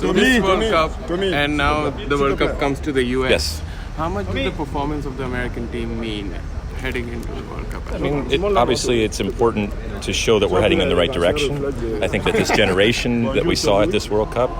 So this World Cup, and now the World Cup comes to the US. Yes. How much did the performance of the American team mean heading into the World Cup? I mean, obviously it's important to show that we're heading in the right direction. I think that this generation that we saw at this World Cup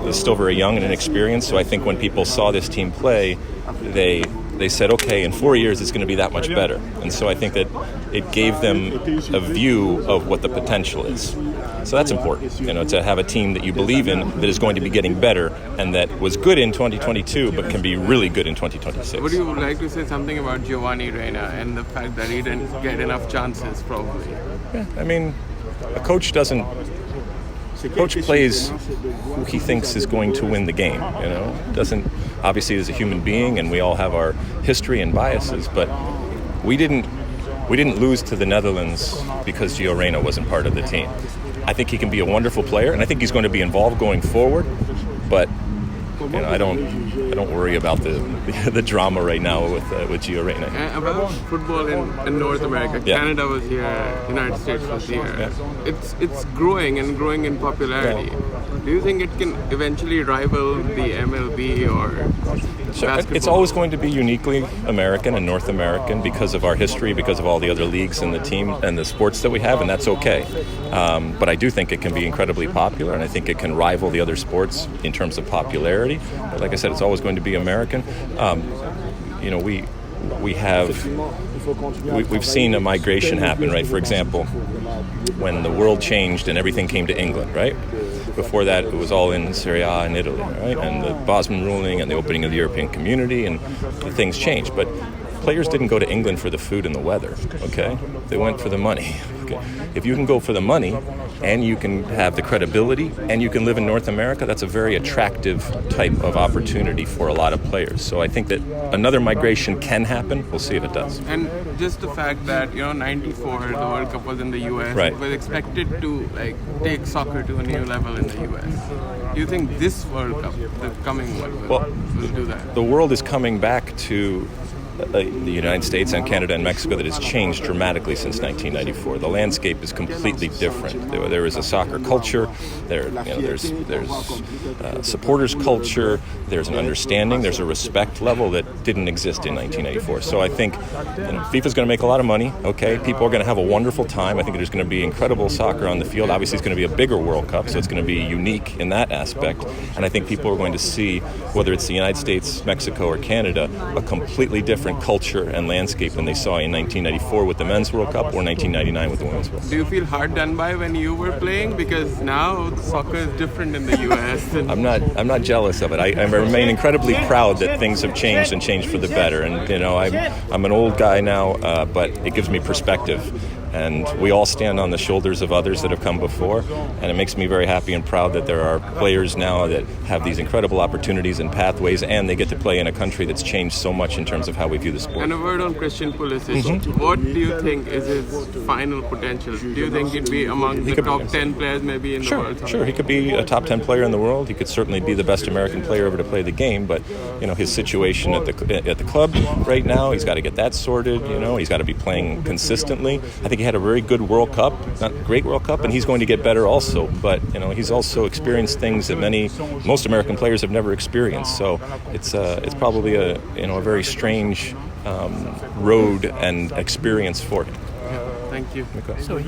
is still very young and inexperienced, so I think when people saw this team play, they said, okay, in 4 years it's going to be that much better. And so I think that it gave them a view of what the potential is. So that's important, to have a team that you believe in that is going to be getting better and that was good in 2022 but can be really good in 2026. Would you like to say something about Giovanni Reina and the fact that he didn't get enough chances, probably? Yeah, I mean, a coach plays who he thinks is going to win the game, Doesn't, obviously as a human being, and we all have our history and biases, but we didn't lose to the Netherlands because Gio Reyna wasn't part of the team. I think he can be a wonderful player, and I think he's going to be involved going forward, but I don't worry about the drama right now with Gio Reyna. About football in North America, yeah. Canada was here, United States was here. Yeah. It's growing and growing in popularity. Yeah. Do you think it can eventually rival the MLB or basketball? It's always going to be uniquely American and North American because of our history, because of all the other leagues and the team and the sports that we have, and that's okay. But I do think it can be incredibly popular, and I think it can rival the other sports in terms of popularity. But like I said, it's always going to be American. We've seen a migration happen, right? For example, when the world changed and everything came to England, right? Before that, it was all in Serie A and Italy, right? And the Bosman ruling and the opening of the European community, and things changed. But players didn't go to England for the food and the weather, okay? They went for the money, okay? If you can go for the money and you can have the credibility and you can live in North America, that's a very attractive type of opportunity for a lot of players. So I think that another migration can happen. We'll see if it does. And just the fact that, 94, the World Cup was in the US, right. It was expected to take soccer to a new level in the US. Do you think this World Cup, the coming one, will do that? The world is coming back to the United States and Canada and Mexico that has changed dramatically since 1994. The landscape is completely different. There is a soccer culture. There's supporters culture. There's an understanding. There's a respect level that didn't exist in 1994. So I think FIFA's going to make a lot of money. Okay, people are going to have a wonderful time. I think there's going to be incredible soccer on the field. Obviously, it's going to be a bigger World Cup, so it's going to be unique in that aspect. And I think people are going to see, whether it's the United States, Mexico, or Canada, a completely different culture and landscape than they saw in 1994 with the Men's World Cup or 1999 with the Women's World Cup. Do you feel hard done by when you were playing? Because now soccer is different in the U.S. I'm not jealous of it. I remain incredibly proud that things have changed and changed for the better. And I'm an old guy now, but it gives me perspective. And we all stand on the shoulders of others that have come before, and it makes me very happy and proud that there are players now that have these incredible opportunities and pathways, and they get to play in a country that's changed so much in terms of how we view the sport. And a word on Christian Pulisic. Mm-hmm. What do you think is his final potential? Do you think he'd be among the top 10 players maybe in the world? Sure, he could be a top 10 player in the world. He could certainly be the best American player ever to play the game, but his situation at the club right now, he's got to get that sorted. He's got to be playing consistently. I think he had a very good World Cup, not a great World Cup, and he's going to get better also. But he's also experienced things that most American players have never experienced. So it's probably a very strange road and experience for him. Thank you. Okay. So,